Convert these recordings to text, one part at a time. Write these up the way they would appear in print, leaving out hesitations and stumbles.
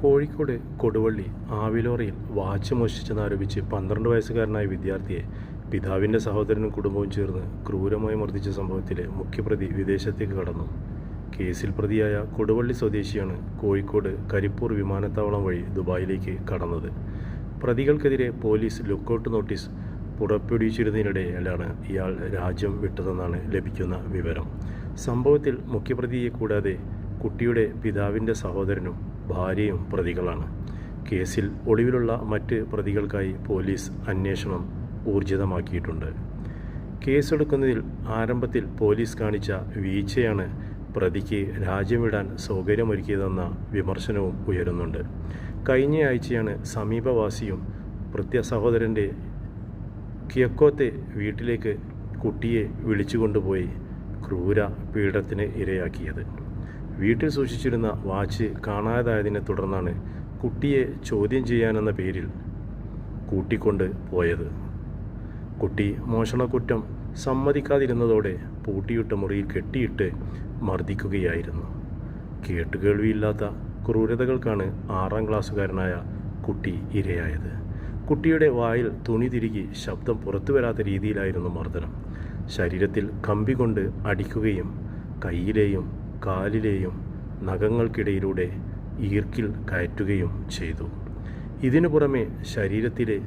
Kozhikode Koduvally ആവിലോറയിൽ watch മോഷ്ടിച്ചെന്നാരോപിച്ച് 12 വയസ്സുകാരനായ വിദ്യാർത്ഥിയെ പിതാവിൻ്റെ സഹോദരനും കുടുംബവും ചേർന്ന് ക്രൂരമായി മർദ്ദിച്ച സംഭവത്തിലെ മുഖ്യപ്രതി വിദേശത്തേക്ക് കടന്നു. കേസിൽ പ്രതിയായ കൊടുവള്ളി സ്വദേശിയാണ് കോഴിക്കോട് കരിപ്പൂർ വിമാനത്താവളം വഴി ദുബായിലേക്ക് കടന്നത്. പ്രതികൾക്കെതിരെ പോലീസ് ലുക്കൌട്ട് നോട്ടീസ് പുറപ്പെടുവിച്ചിരുന്നതിനിടെയാണ് ഇയാൾ രാജ്യം വിട്ടതെന്നാണ് ലഭിക്കുന്ന വിവരം. സംഭവത്തിൽ മുഖ്യപ്രതിയെ കൂടാതെ കുട്ടിയുടെ പിതാവിൻ്റെ സഹോദരനും ഭാര്യയും പ്രതികളാണ്. കേസിൽ ഒളിവിലുള്ള മറ്റ് പ്രതികൾക്കായി പോലീസ് അന്വേഷണം ഊർജിതമാക്കിയിട്ടുണ്ട്. കേസെടുക്കുന്നതിൽ ആരംഭത്തിൽ പോലീസ് കാണിച്ച വീഴ്ചയാണ് പ്രതിക്ക് രാജ്യം വിടാൻ സൗകര്യമൊരുക്കിയതെന്ന വിമർശനവും ഉയരുന്നുണ്ട്. കഴിഞ്ഞയാഴ്ചയാണ് സമീപവാസിയും സഹോദരൻ്റെ കിഴക്കോത്തെ വീട്ടിലേക്ക് കുട്ടിയെ വിളിച്ചുകൊണ്ടുപോയി ക്രൂര പീഡനത്തിന് ഇരയാക്കിയത്. വീട്ടിൽ സൂക്ഷിച്ചിരുന്ന വാച്ച് കാണാതായതിനെ തുടർന്നാണ് കുട്ടിയെ ചോദ്യം ചെയ്യാനെന്ന പേരിൽ കൂട്ടിക്കൊണ്ട് പോയത്. കുട്ടി മോഷണക്കുറ്റം സമ്മതിക്കാതിരുന്നതോടെ പൂട്ടിയിട്ട മുറിയിൽ കെട്ടിയിട്ട് മർദ്ദിക്കുകയായിരുന്നു. കേട്ടുകേൾവിയില്ലാത്ത ക്രൂരതകൾക്കാണ് 6ാം ക്ലാസ്സുകാരനായ കുട്ടി ഇരയായത്. കുട്ടിയുടെ വായിൽ തുണി തിരുകി ശബ്ദം പുറത്തു വരാത്ത രീതിയിലായിരുന്നു മർദ്ദനം. ശരീരത്തിൽ കമ്പി കൊണ്ട് അടിക്കുകയും കയ്യിലെയും കാലിലെയും നഖങ്ങൾക്കിടയിലൂടെ ഈർക്കിൽ കയറ്റുകയും ചെയ്തു. ഇതിനു പുറമെ ശരീരത്തിലെ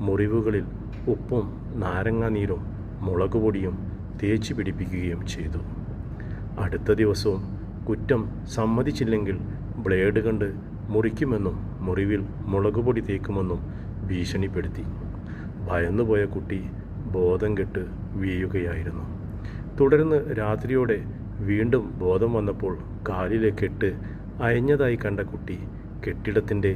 മുറിവുകളിൽ ഉപ്പും നാരങ്ങാനീരും മുളകുപൊടിയും തേച്ച് പിടിപ്പിക്കുകയും ചെയ്തു. അടുത്ത ദിവസവും കുറ്റം സമ്മതിച്ചില്ലെങ്കിൽ ബ്ലേഡ് കൊണ്ട് മുറിക്കുമെന്നും മുറിവിൽ മുളകുപൊടി തേക്കുമെന്നും ഭീഷണിപ്പെടുത്തി. ഭയന്നുപോയ കുട്ടി ബോധം കെട്ട് വീഴുകയായിരുന്നു. തുടർന്ന് രാത്രിയോടെ വീണ്ടും ബോധം വന്നപ്പോൾ കാലിലെ കെട്ട് അയഞ്ഞതായി കണ്ട കുട്ടി കെട്ടിടത്തിൻ്റെ